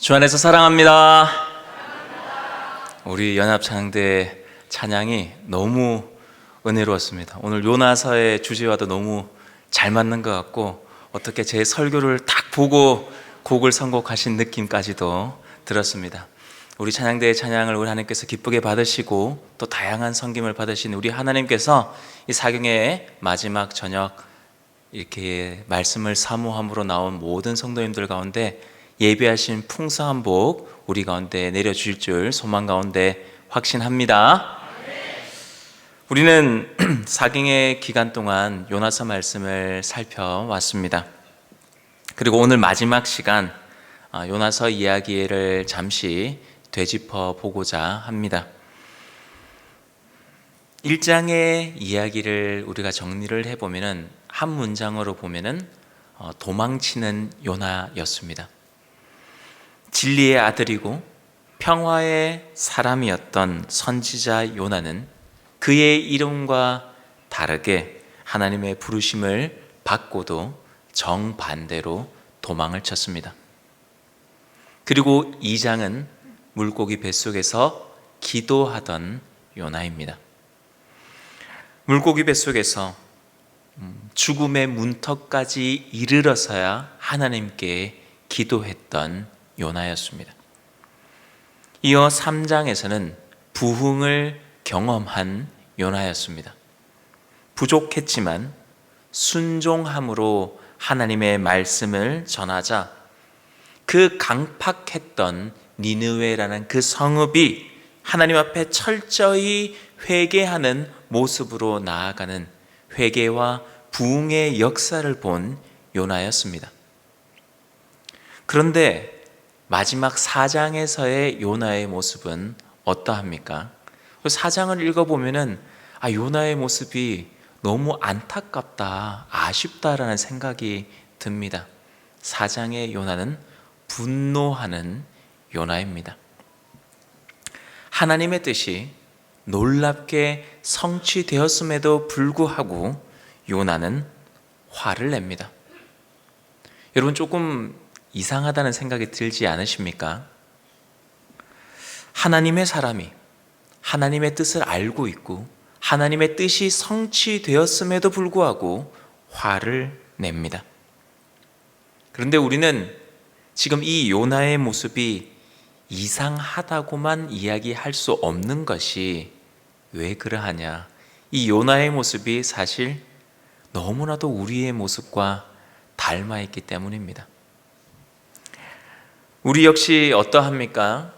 주 안에서 사랑합니다. 우리 연합찬양대 찬양이 너무 은혜로웠습니다. 오늘 요나서의 주제와도 너무 잘 맞는 것 같고, 어떻게 제 설교를 딱 보고 곡을 선곡하신 느낌까지도 들었습니다. 우리 찬양대의 찬양을 우리 하나님께서 기쁘게 받으시고 또 다양한 섬김을 받으신 우리 하나님께서 이 사경의 마지막 저녁 이렇게 말씀을 사모함으로 나온 모든 성도님들 가운데 예비하신 풍성한 복 우리 가운데 내려주실 줄 소망 가운데 확신합니다. 우리는 사경의 기간 동안 요나서 말씀을 살펴왔습니다. 그리고 오늘 마지막 시간 요나서 이야기를 잠시 되짚어 보고자 합니다. 1장의 이야기를 우리가 정리를 해보면 한 문장으로 보면 도망치는 요나였습니다. 진리의 아들이고 평화의 사람이었던 선지자 요나는 그의 이름과 다르게 하나님의 부르심을 받고도 정반대로 도망을 쳤습니다. 그리고 2장은 물고기 뱃속에서 기도하던 요나입니다. 물고기 뱃속에서 죽음의 문턱까지 이르러서야 하나님께 기도했던 요나였습니다. 이어 3장에서는 부흥을 경험한 요나였습니다. 부족했지만 순종함으로 하나님의 말씀을 전하자 그 강팍했던 니느웨라는 그 성읍이 하나님 앞에 철저히 회개하는 모습으로 나아가는 회개와 부흥의 역사를 본 요나였습니다. 그런데 마지막 4장에서의 요나의 모습은 어떠합니까? 4장을 읽어보면 요나의 모습이 너무 안타깝다, 아쉽다라는 생각이 듭니다. 4장의 요나는 분노하는 요나입니다. 하나님의 뜻이 놀랍게 성취되었음에도 불구하고 요나는 화를 냅니다. 여러분, 조금 이상하다는 생각이 들지 않으십니까? 하나님의 사람이 하나님의 뜻을 알고 있고 하나님의 뜻이 성취되었음에도 불구하고 화를 냅니다. 그런데 우리는 지금 이 요나의 모습이 이상하다고만 이야기할 수 없는 것이 왜 그러하냐? 이 요나의 모습이 사실 너무나도 우리의 모습과 닮아 있기 때문입니다. 우리 역시 어떠합니까?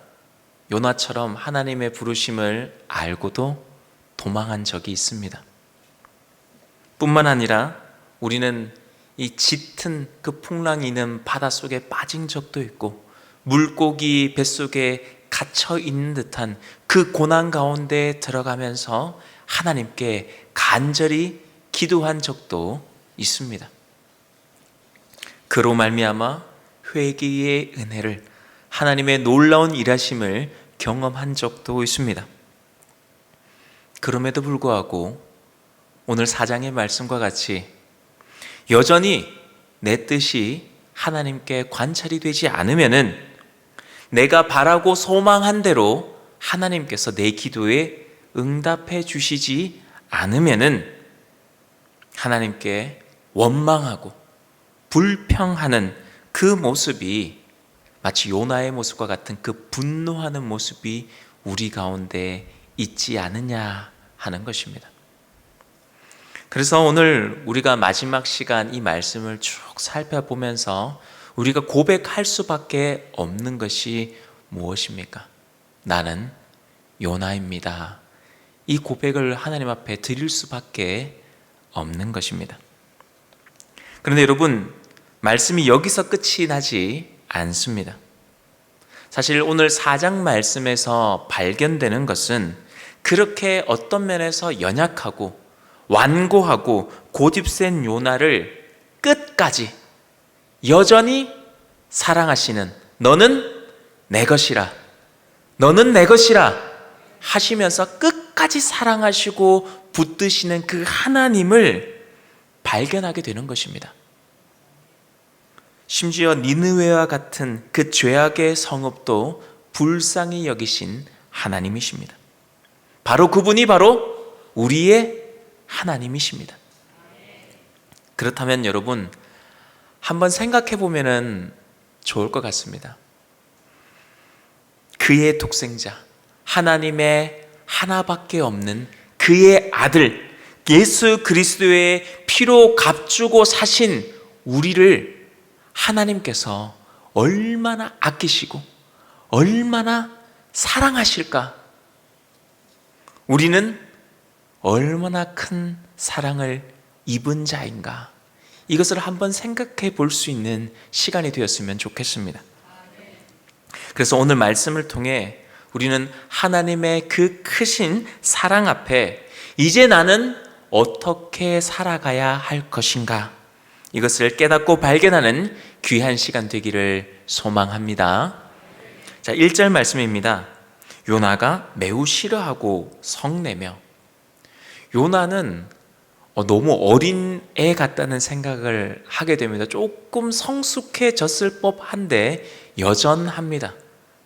요나처럼 하나님의 부르심을 알고도 도망한 적이 있습니다. 뿐만 아니라 우리는 이 짙은 그 풍랑이 있는 바닷속에 빠진 적도 있고 물고기 뱃속에 갇혀 있는 듯한 그 고난 가운데 들어가면서 하나님께 간절히 기도한 적도 있습니다. 그로 말미암아 회개의 은혜를, 하나님의 놀라운 일하심을 경험한 적도 있습니다. 그럼에도 불구하고 오늘 4장의 말씀과 같이 여전히 내 뜻이 하나님께 관찰이 되지 않으면은, 내가 바라고 소망한 대로 하나님께서 내 기도에 응답해 주시지 않으면은 하나님께 원망하고 불평하는 그 모습이 마치 요나의 모습과 같은 그 분노하는 모습이 우리 가운데 있지 않느냐 하는 것입니다. 그래서 오늘 우리가 마지막 시간 이 말씀을 쭉 살펴보면서 우리가 고백할 수밖에 없는 것이 무엇입니까? 나는 요나입니다. 이 고백을 하나님 앞에 드릴 수밖에 없는 것입니다. 그런데 여러분, 말씀이 여기서 끝이 나지 않습니다. 사실 오늘 4장 말씀에서 발견되는 것은 그렇게 어떤 면에서 연약하고 완고하고 고집센 요나를 끝까지 여전히 사랑하시는, 너는 내 것이라, 너는 내 것이라 하시면서 끝까지 사랑하시고 붙드시는 그 하나님을 발견하게 되는 것입니다. 심지어 니느웨와 같은 그 죄악의 성읍도 불쌍히 여기신 하나님이십니다. 바로 그분이 바로 우리의 하나님이십니다. 그렇다면 여러분, 한번 생각해 보면 좋을 것 같습니다. 그의 독생자, 하나님의 하나밖에 없는 그의 아들 예수 그리스도의 피로 값주고 사신 우리를 하나님께서 얼마나 아끼시고 얼마나 사랑하실까? 우리는 얼마나 큰 사랑을 입은 자인가? 이것을 한번 생각해 볼 수 있는 시간이 되었으면 좋겠습니다. 그래서 오늘 말씀을 통해 우리는 하나님의 그 크신 사랑 앞에 이제 나는 어떻게 살아가야 할 것인가? 이것을 깨닫고 발견하는 귀한 시간 되기를 소망합니다. 자, 1절 말씀입니다. 요나가 매우 싫어하고 성내며. 요나는 너무 어린 애 같다는 생각을 하게 됩니다. 조금 성숙해졌을 법한데 여전합니다.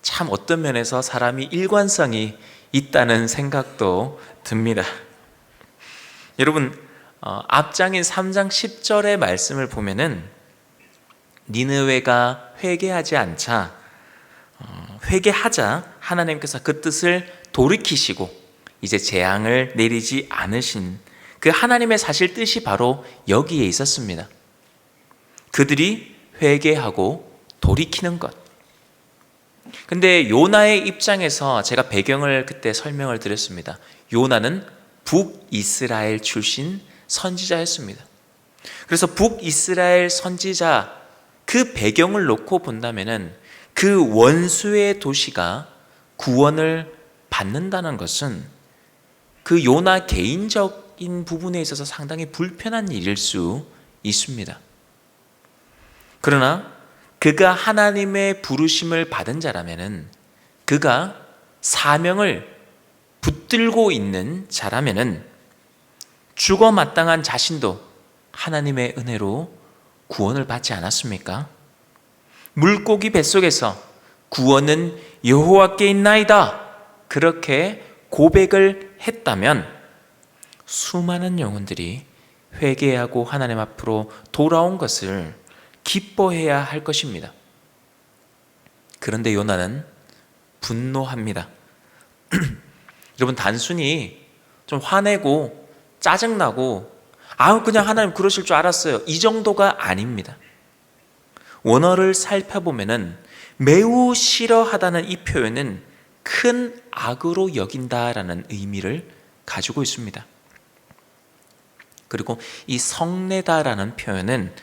참 어떤 면에서 사람이 일관성이 있다는 생각도 듭니다. 여러분, 앞장인 3장 10절의 말씀을 보면은 니느웨가 회개하자 하나님께서 그 뜻을 돌이키시고 이제 재앙을 내리지 않으신 그 하나님의 사실 뜻이 바로 여기에 있었습니다. 그들이 회개하고 돌이키는 것. 근데 요나의 입장에서 제가 배경을 그때 설명을 드렸습니다. 요나는 북이스라엘 출신 선지자였습니다. 그래서 북이스라엘 선지자 그 배경을 놓고 본다면은 그 원수의 도시가 구원을 받는다는 것은 그 요나 개인적인 부분에 있어서 상당히 불편한 일일 수 있습니다. 그러나 그가 하나님의 부르심을 받은 자라면은, 그가 사명을 붙들고 있는 자라면은 죽어 마땅한 자신도 하나님의 은혜로 구원을 받지 않았습니까? 물고기 뱃속에서 구원은 여호와께 있나이다, 그렇게 고백을 했다면 수많은 영혼들이 회개하고 하나님 앞으로 돌아온 것을 기뻐해야 할 것입니다. 그런데 요나는 분노합니다. 여러분, 단순히 좀 화내고 짜증나고 그냥 하나님 그러실 줄 알았어요, 이 정도가 아닙니다. 원어를 살펴보면은 매우 싫어하다는 이 표현은 큰 악으로 여긴다라는 의미를 가지고 있습니다. 그리고 이 성내다라는 표현은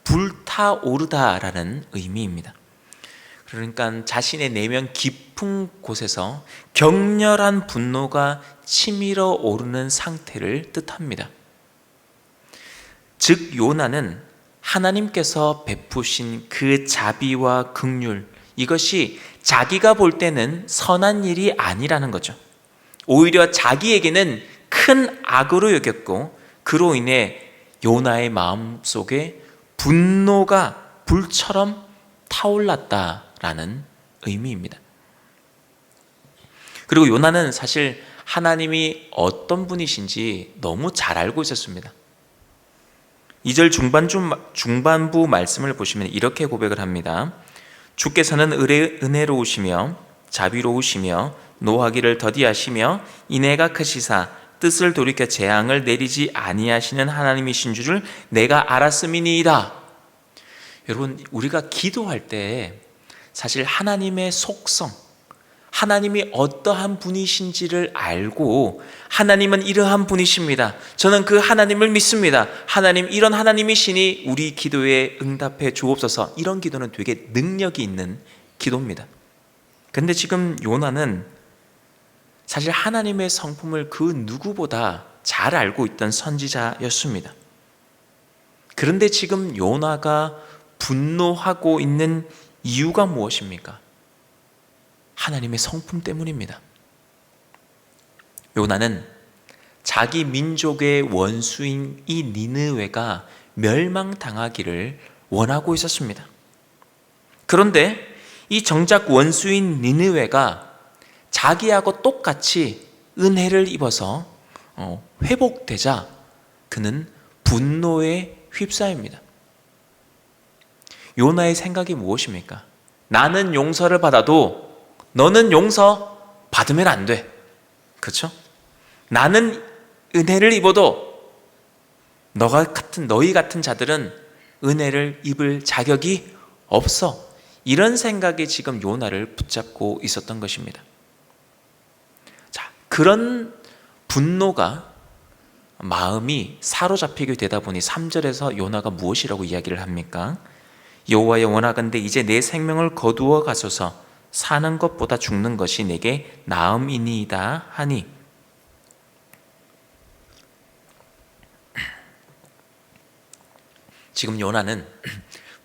불타오르다라는 의미입니다. 그러니까 자신의 내면 깊은 곳에서 격렬한 분노가 치밀어 오르는 상태를 뜻합니다. 즉 요나는 하나님께서 베푸신 그 자비와 긍휼, 이것이 자기가 볼 때는 선한 일이 아니라는 거죠. 오히려 자기에게는 큰 악으로 여겼고, 그로 인해 요나의 마음속에 분노가 불처럼 타올랐다라는 의미입니다. 그리고 요나는 사실 하나님이 어떤 분이신지 너무 잘 알고 있었습니다. 2절 중반부 말씀을 보시면 이렇게 고백을 합니다. 주께서는 은혜로우시며 자비로우시며 노하기를 더디하시며 인애가 크시사 뜻을 돌이켜 재앙을 내리지 아니하시는 하나님이신 줄을 내가 알았음이니이다. 여러분, 우리가 기도할 때 사실 하나님의 속성, 하나님이 어떠한 분이신지를 알고 하나님은 이러한 분이십니다, 저는 그 하나님을 믿습니다, 하나님 이런 하나님이시니 우리 기도에 응답해 주옵소서, 이런 기도는 되게 능력이 있는 기도입니다. 그런데 지금 요나는 사실 하나님의 성품을 그 누구보다 잘 알고 있던 선지자였습니다. 그런데 지금 요나가 분노하고 있는 이유가 무엇입니까? 하나님의 성품 때문입니다. 요나는 자기 민족의 원수인 이 니느웨가 멸망당하기를 원하고 있었습니다. 그런데 이 정작 원수인 니느웨가 자기하고 똑같이 은혜를 입어서 회복되자 그는 분노에 휩싸입니다. 요나의 생각이 무엇입니까? 나는 용서를 받아도 너는 용서 받으면 안 돼. 그렇죠? 나는 은혜를 입어도 너희 같은 자들은 은혜를 입을 자격이 없어. 이런 생각이 지금 요나를 붙잡고 있었던 것입니다. 자, 그런 분노가 마음이 사로잡히게 되다 보니 3절에서 요나가 무엇이라고 이야기를 합니까? 여호와여, 원하건대 이제 내 생명을 거두어 가소서. 사는 것보다 죽는 것이 내게 나음이니이다 하니. 지금 요나는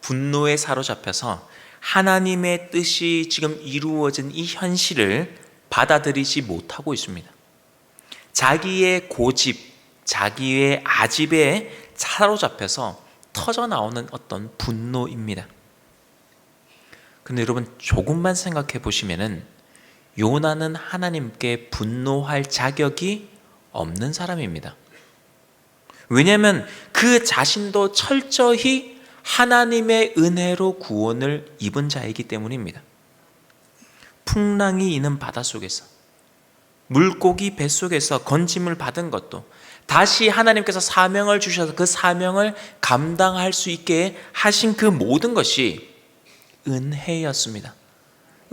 분노에 사로잡혀서 하나님의 뜻이 지금 이루어진 이 현실을 받아들이지 못하고 있습니다. 자기의 고집, 자기의 아집에 사로잡혀서 터져나오는 어떤 분노입니다. 근데 여러분, 조금만 생각해 보시면은 요나는 하나님께 분노할 자격이 없는 사람입니다. 왜냐하면 그 자신도 철저히 하나님의 은혜로 구원을 입은 자이기 때문입니다. 풍랑이 있는 바닷속에서, 물고기 뱃속에서 건짐을 받은 것도 다시 하나님께서 사명을 주셔서 그 사명을 감당할 수 있게 하신 그 모든 것이 은혜였습니다.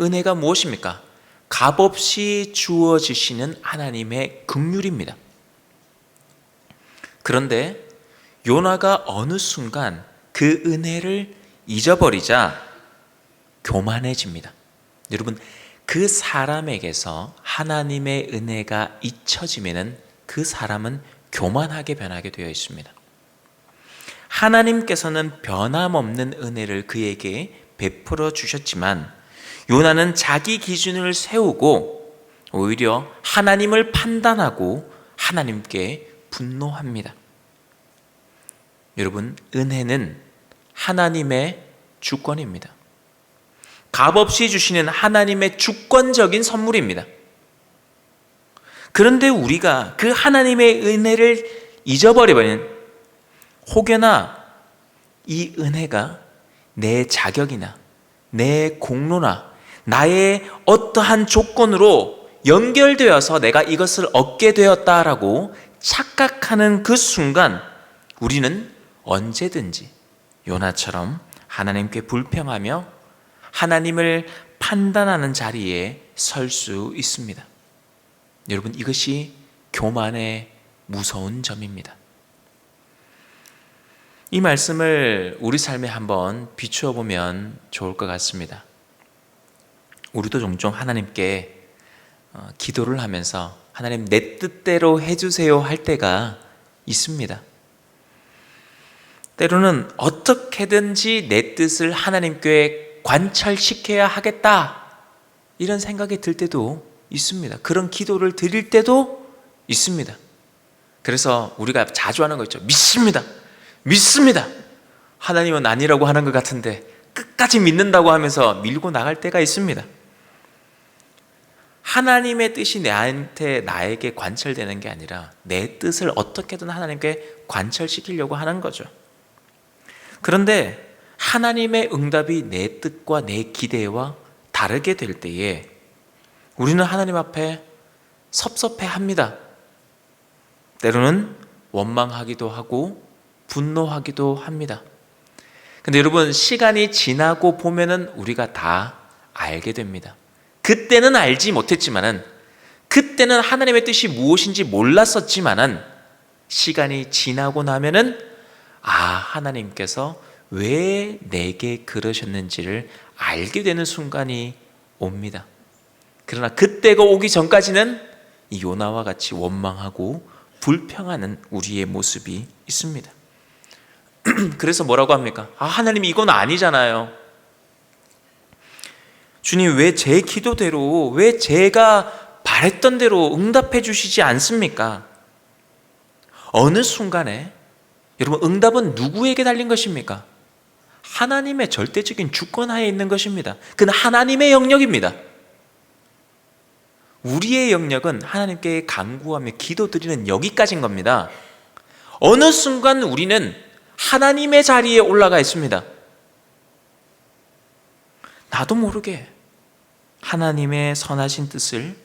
은혜가 무엇입니까? 값없이 주어지시는 하나님의 긍휼입니다. 그런데 요나가 어느 순간 그 은혜를 잊어버리자 교만해집니다. 여러분, 그 사람에게서 하나님의 은혜가 잊혀지면 그 사람은 교만하게 변하게 되어 있습니다. 하나님께서는 변함없는 은혜를 그에게 베풀어 주셨지만 요나는 자기 기준을 세우고 오히려 하나님을 판단하고 하나님께 분노합니다. 여러분, 은혜는 하나님의 주권입니다. 값없이 주시는 하나님의 주권적인 선물입니다. 그런데 우리가 그 하나님의 은혜를 잊어버리면 혹여나 이 은혜가 내 자격이나 내 공로나 나의 어떠한 조건으로 연결되어서 내가 이것을 얻게 되었다라고 착각하는 그 순간 우리는 언제든지 요나처럼 하나님께 불평하며 하나님을 판단하는 자리에 설 수 있습니다. 여러분, 이것이 교만의 무서운 점입니다. 이 말씀을 우리 삶에 한번 비추어 보면 좋을 것 같습니다. 우리도 종종 하나님께 기도를 하면서 하나님, 내 뜻대로 해주세요 할 때가 있습니다. 때로는 어떻게든지 내 뜻을 하나님께 관철시켜야 하겠다 이런 생각이 들 때도 있습니다. 그런 기도를 드릴 때도 있습니다. 그래서 우리가 자주 하는 거 있죠. 믿습니다. 하나님은 아니라고 하는 것 같은데 끝까지 믿는다고 하면서 밀고 나갈 때가 있습니다. 하나님의 뜻이 나에게 관철되는 게 아니라 내 뜻을 어떻게든 하나님께 관철시키려고 하는 거죠. 그런데 하나님의 응답이 내 뜻과 내 기대와 다르게 될 때에 우리는 하나님 앞에 섭섭해합니다. 때로는 원망하기도 하고 분노하기도 합니다. 근데 여러분, 시간이 지나고 보면은 우리가 다 알게 됩니다. 그때는 알지 못했지만은, 그때는 하나님의 뜻이 무엇인지 몰랐었지만은 시간이 지나고 나면은 하나님께서 왜 내게 그러셨는지를 알게 되는 순간이 옵니다. 그러나 그때가 오기 전까지는 이 요나와 같이 원망하고 불평하는 우리의 모습이 있습니다. 그래서 뭐라고 합니까? 하나님, 이건 아니잖아요. 주님, 왜 제 기도대로, 왜 제가 바랬던 대로 응답해 주시지 않습니까? 어느 순간에 여러분, 응답은 누구에게 달린 것입니까? 하나님의 절대적인 주권하에 있는 것입니다. 그는 하나님의 영역입니다. 우리의 영역은 하나님께 간구하며 기도드리는 여기까지인 겁니다. 어느 순간 우리는 하나님의 자리에 올라가 있습니다. 나도 모르게 하나님의 선하신 뜻을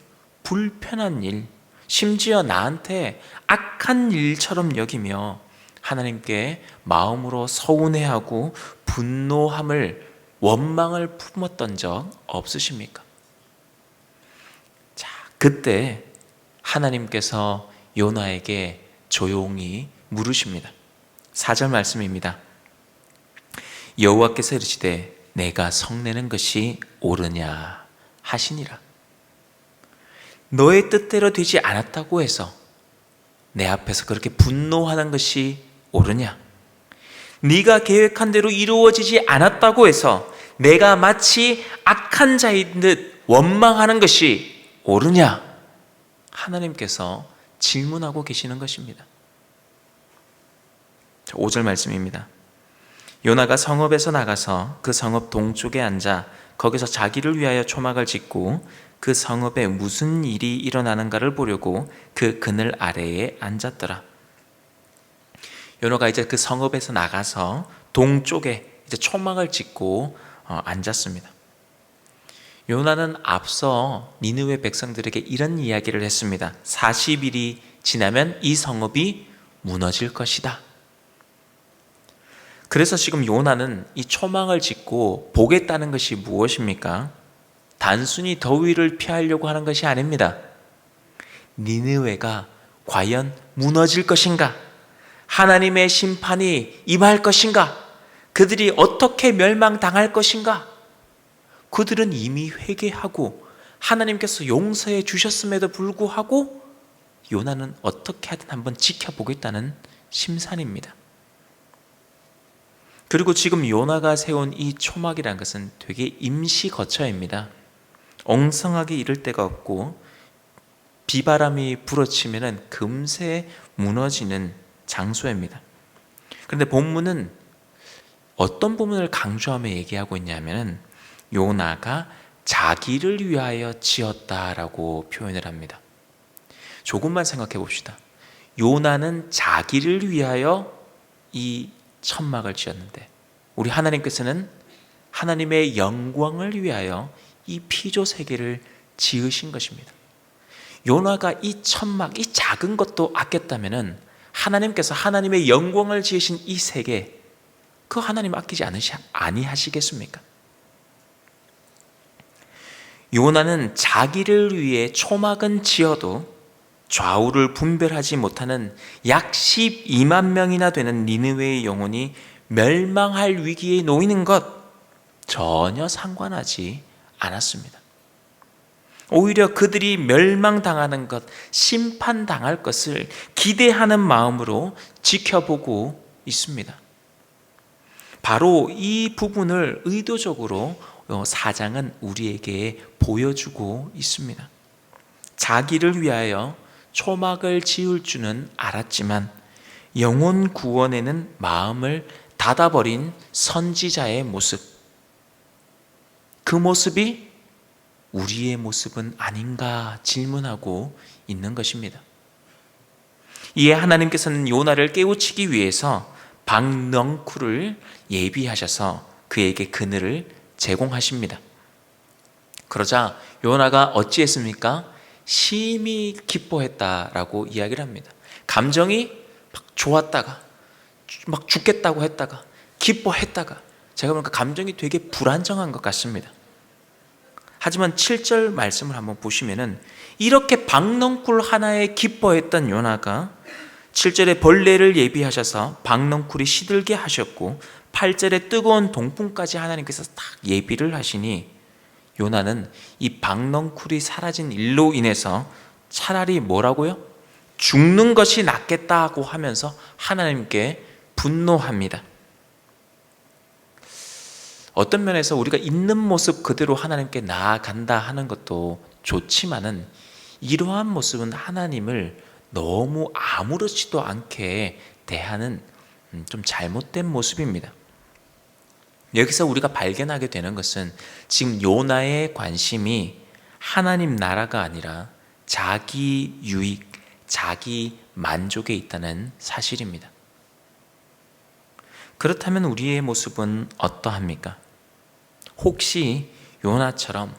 불편한 일, 심지어 나한테 악한 일처럼 여기며 하나님께 마음으로 서운해하고 분노함을, 원망을 품었던 적 없으십니까? 자, 그때 하나님께서 요나에게 조용히 물으십니다. 4절 말씀입니다. 여호와께서 이르시되 내가 성내는 것이 옳으냐 하시니라. 너의 뜻대로 되지 않았다고 해서 내 앞에서 그렇게 분노하는 것이 옳으냐? 네가 계획한 대로 이루어지지 않았다고 해서 내가 마치 악한 자인 듯 원망하는 것이 옳으냐? 하나님께서 질문하고 계시는 것입니다. 5절 말씀입니다. 요나가 성읍에서 나가서 그 성읍 동쪽에 앉아 거기서 자기를 위하여 초막을 짓고 그 성읍에 무슨 일이 일어나는가를 보려고 그 그늘 아래에 앉았더라. 요나가 이제 그 성읍에서 나가서 동쪽에 이제 초막을 짓고 앉았습니다. 요나는 앞서 니느웨 백성들에게 이런 이야기를 했습니다. 40일이 지나면 이 성읍이 무너질 것이다. 그래서 지금 요나는 이 초막을 짓고 보겠다는 것이 무엇입니까? 단순히 더위를 피하려고 하는 것이 아닙니다. 니느웨가 과연 무너질 것인가? 하나님의 심판이 임할 것인가? 그들이 어떻게 멸망당할 것인가? 그들은 이미 회개하고 하나님께서 용서해 주셨음에도 불구하고 요나는 어떻게 하든 한번 지켜보겠다는 심산입니다. 그리고 지금 요나가 세운 이 초막이라는 것은 되게 임시 거처입니다. 엉성하게 이를 데가 없고 비바람이 불어치면 금세 무너지는 장소입니다. 그런데 본문은 어떤 부분을 강조하며 얘기하고 있냐면 요나가 자기를 위하여 지었다라고 표현을 합니다. 조금만 생각해 봅시다. 요나는 자기를 위하여 이 천막을 지었는데 우리 하나님께서는 하나님의 영광을 위하여 이 피조 세계를 지으신 것입니다. 요나가 이 천막, 이 작은 것도 아꼈다면 하나님께서 하나님의 영광을 지으신 이 세계, 그 하나님 아끼지 아니하시겠습니까? 요나는 자기를 위해 초막은 지어도 좌우를 분별하지 못하는 약 12만 명이나 되는 니느웨의 영혼이 멸망할 위기에 놓이는 것 전혀 상관하지 않았습니다. 오히려 그들이 멸망당하는 것, 심판당할 것을 기대하는 마음으로 지켜보고 있습니다. 바로 이 부분을 의도적으로 사장은 우리에게 보여주고 있습니다. 자기를 위하여 초막을 지을 줄은 알았지만 영혼 구원에는 마음을 닫아버린 선지자의 모습, 그 모습이 우리의 모습은 아닌가 질문하고 있는 것입니다. 이에 하나님께서는 요나를 깨우치기 위해서 박넝쿨을 예비하셔서 그에게 그늘을 제공하십니다. 그러자 요나가 어찌했습니까? 심히 기뻐했다라고 이야기를 합니다. 감정이 막 좋았다가 막 죽겠다고 했다가 기뻐했다가, 제가 보니까 감정이 되게 불안정한 것 같습니다. 하지만 7절 말씀을 한번 보시면은 이렇게 박넝쿨 하나에 기뻐했던 요나가 7절에 벌레를 예비하셔서 박넝쿨이 시들게 하셨고 8절에 뜨거운 동풍까지 하나님께서 딱 예비를 하시니 요나는 이 박넝쿨이 사라진 일로 인해서 차라리 뭐라고요? 죽는 것이 낫겠다고 하면서 하나님께 분노합니다. 어떤 면에서 우리가 있는 모습 그대로 하나님께 나아간다 하는 것도 좋지만은 이러한 모습은 하나님을 너무 아무렇지도 않게 대하는 좀 잘못된 모습입니다. 여기서 우리가 발견하게 되는 것은 지금 요나의 관심이 하나님 나라가 아니라 자기 유익, 자기 만족에 있다는 사실입니다. 그렇다면 우리의 모습은 어떠합니까? 혹시 요나처럼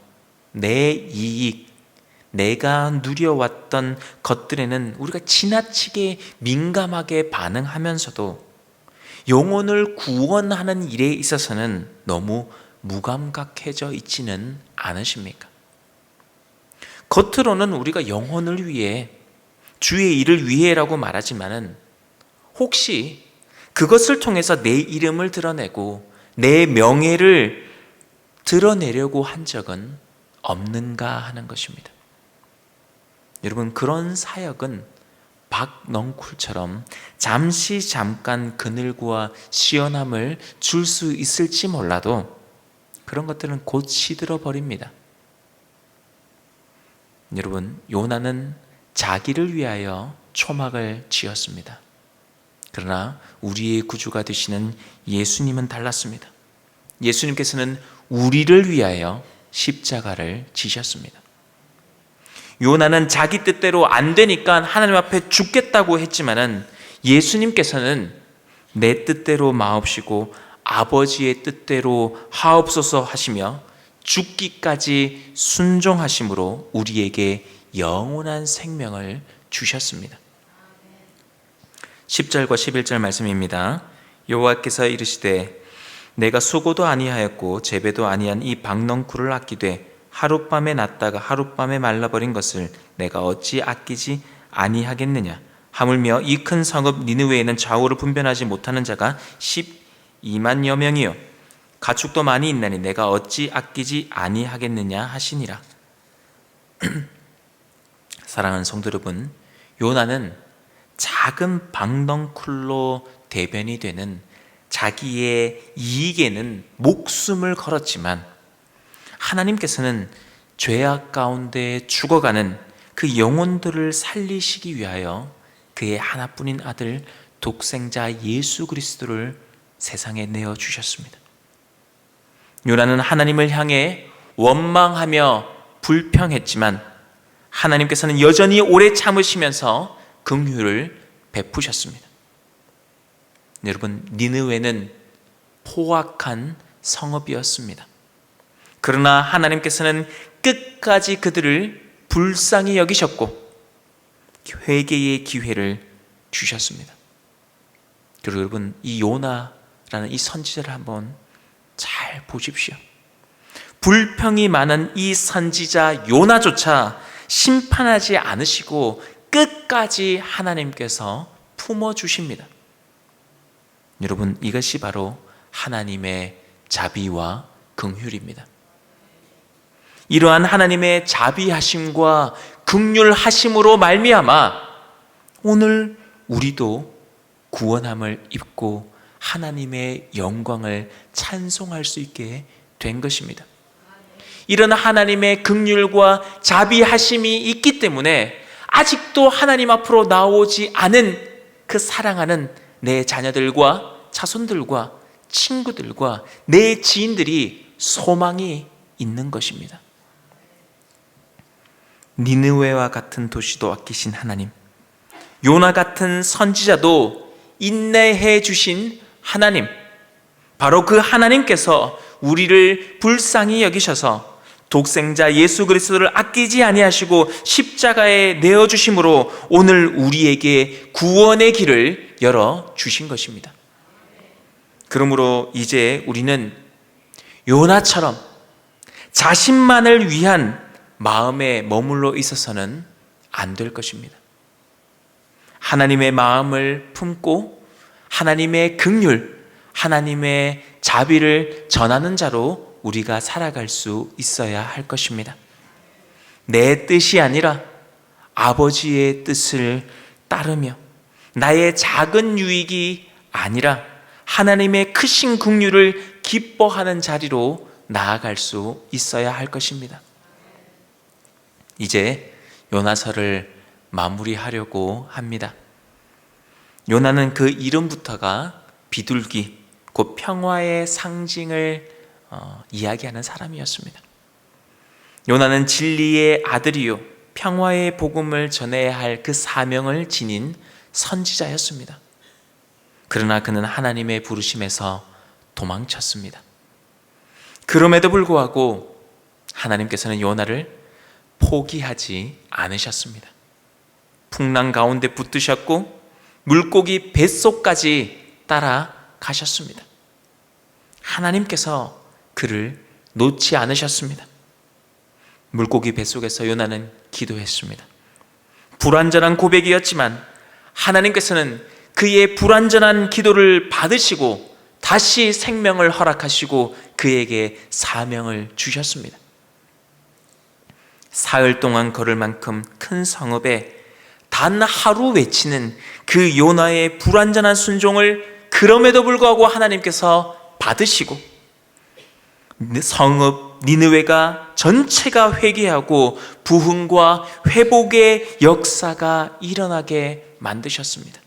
내 이익, 내가 누려왔던 것들에는 우리가 지나치게 민감하게 반응하면서도 영혼을 구원하는 일에 있어서는 너무 무감각해져 있지는 않으십니까? 겉으로는 우리가 영혼을 위해, 주의 일을 위해라고 말하지만은 혹시 그것을 통해서 내 이름을 드러내고 내 명예를 드러내려고 한 적은 없는가 하는 것입니다. 여러분, 그런 사역은 박넝쿨처럼 잠깐 그늘과 시원함을 줄 수 있을지 몰라도 그런 것들은 곧 시들어 버립니다. 여러분, 요나는 자기를 위하여 초막을 지었습니다. 그러나 우리의 구주가 되시는 예수님은 달랐습니다. 예수님께서는 우리를 위하여 십자가를 지셨습니다. 요나는 자기 뜻대로 안 되니까 하나님 앞에 죽겠다고 했지만은 예수님께서는 내 뜻대로 마옵시고 아버지의 뜻대로 하옵소서 하시며 죽기까지 순종하심으로 우리에게 영원한 생명을 주셨습니다. 10절과 11절 말씀입니다. 여호와께서 이르시되 내가 수고도 아니하였고 재배도 아니한 이 박넝쿨을 아끼되 하룻밤에 났다가 하룻밤에 말라버린 것을 내가 어찌 아끼지 아니하겠느냐. 하물며 이 큰 성읍 니느웨에는 좌우를 분별하지 못하는 자가 12만여 명이요 가축도 많이 있나니 내가 어찌 아끼지 아니하겠느냐 하시니라. 사랑하는 성도 여러분, 요나는 작은 박넝쿨로 대변이 되는 자기의 이익에는 목숨을 걸었지만 하나님께서는 죄악 가운데 죽어가는 그 영혼들을 살리시기 위하여 그의 하나뿐인 아들 독생자 예수 그리스도를 세상에 내어주셨습니다. 요나는 하나님을 향해 원망하며 불평했지만 하나님께서는 여전히 오래 참으시면서 긍휼을 베푸셨습니다. 여러분, 니느웨는 포악한 성읍이었습니다. 그러나 하나님께서는 끝까지 그들을 불쌍히 여기셨고 회개의 기회를 주셨습니다. 그리고 여러분, 이 요나라는 이 선지자를 한번 잘 보십시오. 불평이 많은 이 선지자 요나조차 심판하지 않으시고 끝까지 하나님께서 품어주십니다. 여러분, 이것이 바로 하나님의 자비와 긍휼입니다. 이러한 하나님의 자비하심과 긍휼하심으로 말미암아 오늘 우리도 구원함을 입고 하나님의 영광을 찬송할 수 있게 된 것입니다. 이런 하나님의 긍휼과 자비하심이 있기 때문에 아직도 하나님 앞으로 나오지 않은 그 사랑하는 내 자녀들과 자손들과 친구들과 내 지인들이 소망이 있는 것입니다. 니느웨와 같은 도시도 아끼신 하나님, 요나 같은 선지자도 인내해 주신 하나님, 바로 그 하나님께서 우리를 불쌍히 여기셔서 독생자 예수 그리스도를 아끼지 아니하시고 십자가에 내어주심으로 오늘 우리에게 구원의 길을 열어주신 것입니다. 그러므로 이제 우리는 요나처럼 자신만을 위한 마음에 머물러 있어서는 안 될 것입니다. 하나님의 마음을 품고 하나님의 긍휼, 하나님의 자비를 전하는 자로 우리가 살아갈 수 있어야 할 것입니다. 내 뜻이 아니라 아버지의 뜻을 따르며 나의 작은 유익이 아니라 하나님의 크신 긍휼을 기뻐하는 자리로 나아갈 수 있어야 할 것입니다. 이제 요나서를 마무리하려고 합니다. 요나는 그 이름부터가 비둘기, 곧 평화의 상징을 이야기하는 사람이었습니다. 요나는 진리의 아들이요 평화의 복음을 전해야 할 그 사명을 지닌 선지자였습니다. 그러나 그는 하나님의 부르심에서 도망쳤습니다. 그럼에도 불구하고 하나님께서는 요나를 포기하지 않으셨습니다. 풍랑 가운데 붙드셨고 물고기 뱃속까지 따라가셨습니다. 하나님께서 그를 놓지 않으셨습니다. 물고기 뱃속에서 요나는 기도했습니다. 불완전한 고백이었지만 하나님께서는 그의 불완전한 기도를 받으시고 다시 생명을 허락하시고 그에게 사명을 주셨습니다. 사흘 동안 걸을 만큼 큰 성읍에 단 하루 외치는 그 요나의 불완전한 순종을 그럼에도 불구하고 하나님께서 받으시고 성읍 니느웨가 전체가 회개하고 부흥과 회복의 역사가 일어나게 만드셨습니다.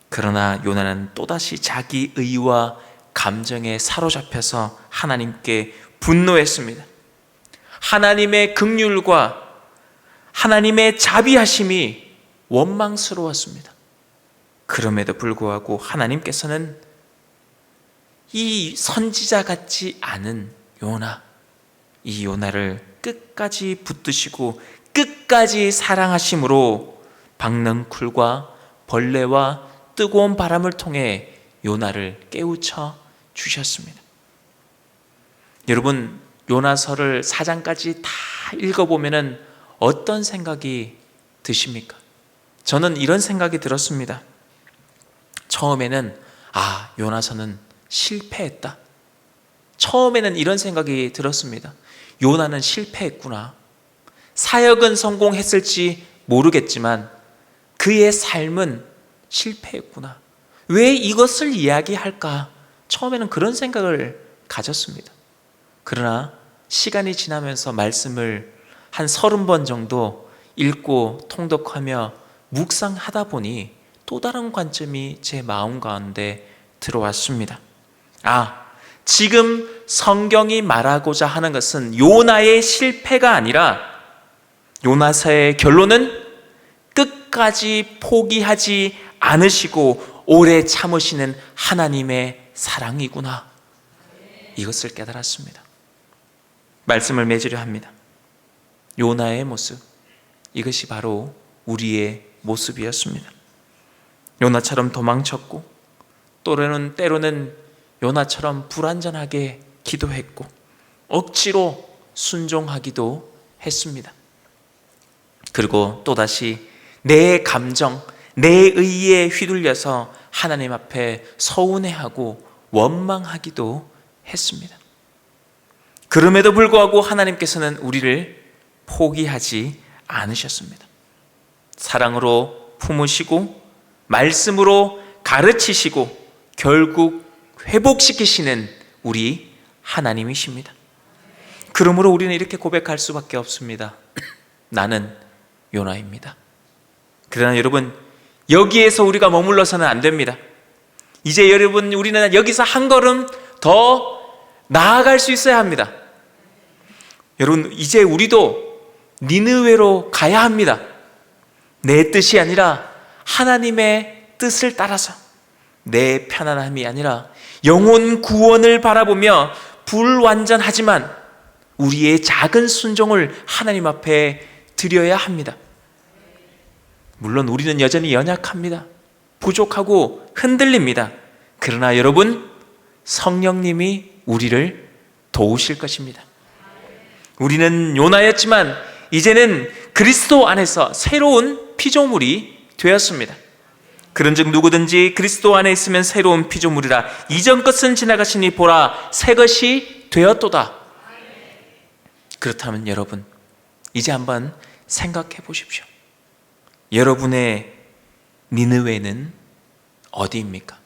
그러나 요나는 또다시 자기 의와 감정에 사로잡혀서 하나님께 분노했습니다. 하나님의 긍휼과 하나님의 자비하심이 원망스러웠습니다. 그럼에도 불구하고 하나님께서는 이 선지자 같지 않은 요나, 이 요나를 끝까지 붙드시고 끝까지 사랑하심으로 박넝쿨과 벌레와 뜨거운 바람을 통해 요나를 깨우쳐 주셨습니다. 여러분, 요나서를 4장까지 다 읽어보면 어떤 생각이 드십니까? 저는 이런 생각이 들었습니다. 처음에는 요나서는 실패했다. 처음에는 이런 생각이 들었습니다. 요나는 실패했구나. 사역은 성공했을지 모르겠지만 그의 삶은 실패했구나. 왜 이것을 이야기할까? 처음에는 그런 생각을 가졌습니다. 그러나 시간이 지나면서 말씀을 한 30번 정도 읽고 통독하며 묵상하다 보니 또 다른 관점이 제 마음 가운데 들어왔습니다. 지금 성경이 말하고자 하는 것은 요나의 실패가 아니라 요나서의 결론은 끝까지 포기하지 않으시고 오래 참으시는 하나님의 사랑이구나. 이것을 깨달았습니다. 말씀을 맺으려 합니다. 요나의 모습, 이것이 바로 우리의 모습이었습니다. 요나처럼 도망쳤고 때로는 요나처럼 불완전하게 기도했고 억지로 순종하기도 했습니다. 그리고 또다시 내 감정, 내 의에 휘둘려서 하나님 앞에 서운해하고 원망하기도 했습니다. 그럼에도 불구하고 하나님께서는 우리를 포기하지 않으셨습니다. 사랑으로 품으시고 말씀으로 가르치시고 결국 회복시키시는 우리 하나님이십니다. 그러므로 우리는 이렇게 고백할 수밖에 없습니다. 나는 요나입니다. 그러나 여러분, 여기에서 우리가 머물러서는 안 됩니다. 이제 여러분, 우리는 여기서 한 걸음 더 나아갈 수 있어야 합니다. 여러분, 이제 우리도 니느웨로 가야 합니다. 내 뜻이 아니라 하나님의 뜻을 따라서, 내 편안함이 아니라 영혼 구원을 바라보며 불완전하지만 우리의 작은 순종을 하나님 앞에 드려야 합니다. 물론 우리는 여전히 연약합니다. 부족하고 흔들립니다. 그러나 여러분, 성령님이 우리를 도우실 것입니다. 우리는 요나였지만 이제는 그리스도 안에서 새로운 피조물이 되었습니다. 그런즉 누구든지 그리스도 안에 있으면 새로운 피조물이라. 이전 것은 지나가시니 보라, 새 것이 되었도다. 그렇다면 여러분, 이제 한번 생각해 보십시오. 여러분의 니느웨는 어디입니까?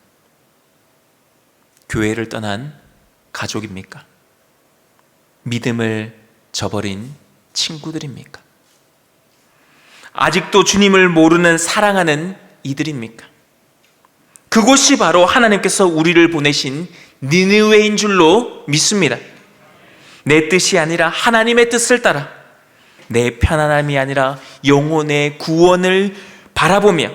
교회를 떠난 가족입니까? 믿음을 저버린 친구들입니까? 아직도 주님을 모르는 사랑하는 이들입니까? 그곳이 바로 하나님께서 우리를 보내신 니느웨인 줄로 믿습니다. 내 뜻이 아니라 하나님의 뜻을 따라 내 편안함이 아니라 영혼의 구원을 바라보며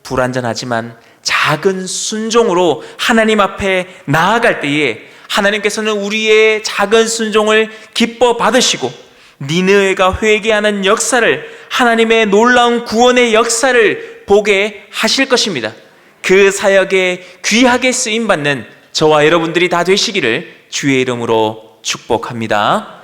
불완전하지만 작은 순종으로 하나님 앞에 나아갈 때에 하나님께서는 우리의 작은 순종을 기뻐 받으시고 니느웨가 회개하는 역사를, 하나님의 놀라운 구원의 역사를 보게 하실 것입니다. 그 사역에 귀하게 쓰임받는 저와 여러분들이 다 되시기를 주의 이름으로 축복합니다.